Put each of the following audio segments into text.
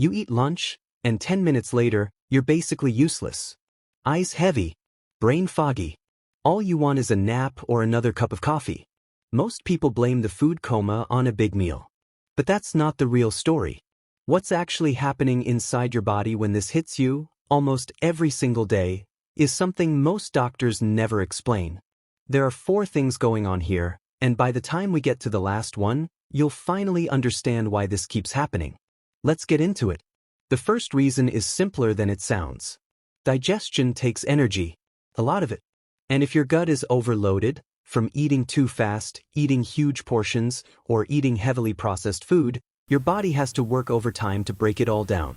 You eat lunch, and 10 minutes later, you're basically useless. Eyes heavy, brain foggy. All you want is a nap or another cup of coffee. Most people blame the food coma on a big meal. But that's not the real story. What's actually happening inside your body when this hits you, almost every single day, is something most doctors never explain. There are 4 things going on here, and by the time we get to the last one, you'll finally understand why this keeps happening. Let's get into it. The first reason is simpler than it sounds. Digestion takes energy, a lot of it. And if your gut is overloaded, from eating too fast, eating huge portions, or eating heavily processed food, your body has to work overtime to break it all down.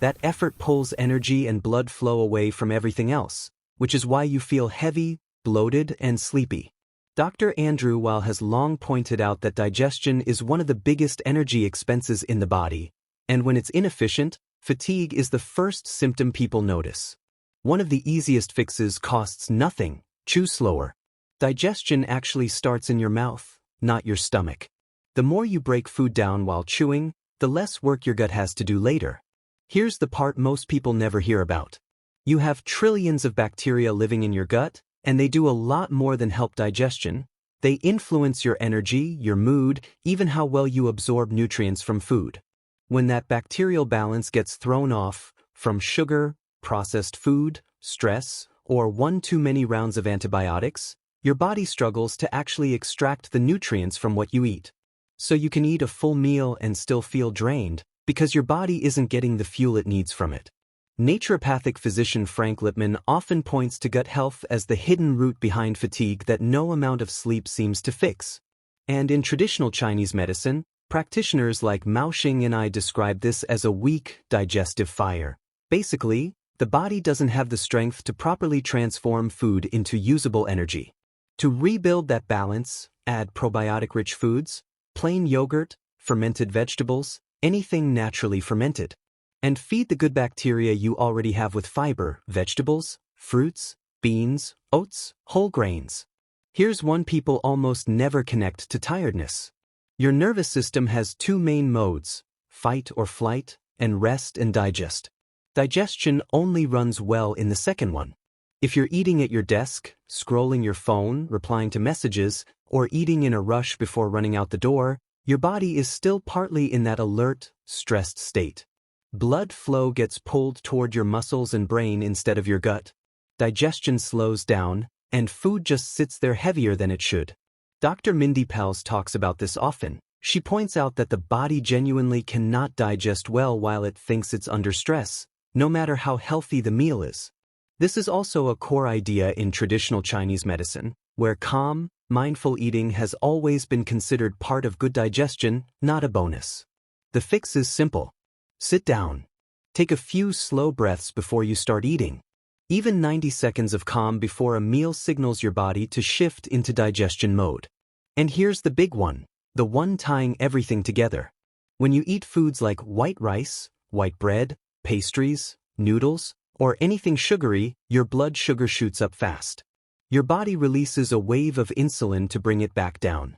That effort pulls energy and blood flow away from everything else, which is why you feel heavy, bloated, and sleepy. Dr. Andrew Weil has long pointed out that digestion is one of the biggest energy expenses in the body, and when it's inefficient, fatigue is the first symptom people notice. One of the easiest fixes costs nothing: chew slower. Digestion actually starts in your mouth, not your stomach. The more you break food down while chewing, the less work your gut has to do later. Here's the part most people never hear about. You have trillions of bacteria living in your gut, and they do a lot more than help digestion. They influence your energy, your mood, even how well you absorb nutrients from food. When that bacterial balance gets thrown off, from sugar, processed food, stress, or one too many rounds of antibiotics, your body struggles to actually extract the nutrients from what you eat. So you can eat a full meal and still feel drained, because your body isn't getting the fuel it needs from it. Naturopathic physician Frank Lipman often points to gut health as the hidden root behind fatigue that no amount of sleep seems to fix. And in traditional Chinese medicine, practitioners like Mao Xing and I describe this as a weak, digestive fire. Basically, the body doesn't have the strength to properly transform food into usable energy. To rebuild that balance, add probiotic-rich foods, plain yogurt, fermented vegetables, anything naturally fermented. And feed the good bacteria you already have with fiber, vegetables, fruits, beans, oats, whole grains. Here's one people almost never connect to: tiredness. Your nervous system has 2 main modes: fight or flight, and rest and digest. Digestion only runs well in the second one. If you're eating at your desk, scrolling your phone, replying to messages, or eating in a rush before running out the door, your body is still partly in that alert, stressed state. Blood flow gets pulled toward your muscles and brain instead of your gut. Digestion slows down, and food just sits there heavier than it should. Dr. Mindy Pelz talks about this often. She points out that the body genuinely cannot digest well while it thinks it's under stress, no matter how healthy the meal is. This is also a core idea in traditional Chinese medicine, where calm, mindful eating has always been considered part of good digestion, not a bonus. The fix is simple. Sit down. Take a few slow breaths before you start eating. Even 90 seconds of calm before a meal signals your body to shift into digestion mode. And here's the big one, the one tying everything together. When you eat foods like white rice, white bread, pastries, noodles, or anything sugary, your blood sugar shoots up fast. Your body releases a wave of insulin to bring it back down.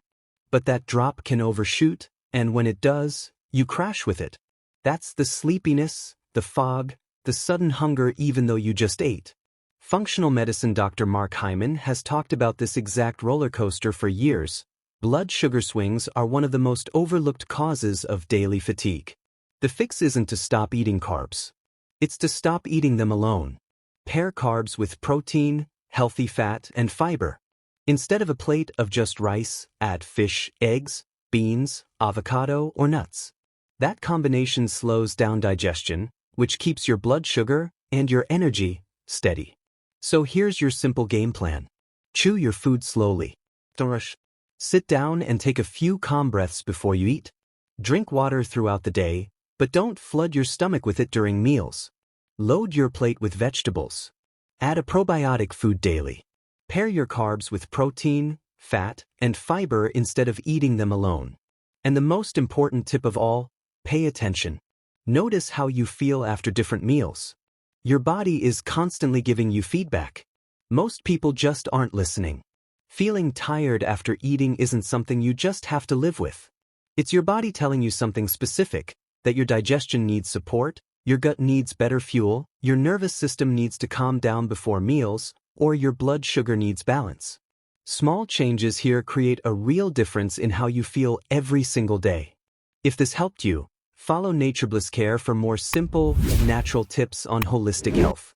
But that drop can overshoot, and when it does, you crash with it. That's the sleepiness, the fog, the sudden hunger even though you just ate. Functional medicine Dr. Mark Hyman has talked about this exact roller coaster for years. Blood sugar swings are one of the most overlooked causes of daily fatigue. The fix isn't to stop eating carbs. It's to stop eating them alone. Pair carbs with protein, healthy fat, and fiber. Instead of a plate of just rice, add fish, eggs, beans, avocado, or nuts. That combination slows down digestion, which keeps your blood sugar and your energy steady. So here's your simple game plan. Chew your food slowly. Don't rush. Sit down and take a few calm breaths before you eat. Drink water throughout the day, but don't flood your stomach with it during meals. Load your plate with vegetables. Add a probiotic food daily. Pair your carbs with protein, fat, and fiber instead of eating them alone. And the most important tip of all, pay attention. Notice how you feel after different meals. Your body is constantly giving you feedback. Most people just aren't listening. Feeling tired after eating isn't something you just have to live with. It's your body telling you something specific. that your digestion needs support, your gut needs better fuel, your nervous system needs to calm down before meals, or your blood sugar needs balance. Small changes here create a real difference in how you feel every single day. If this helped you, follow NatureBlissCare for more simple, natural tips on holistic health.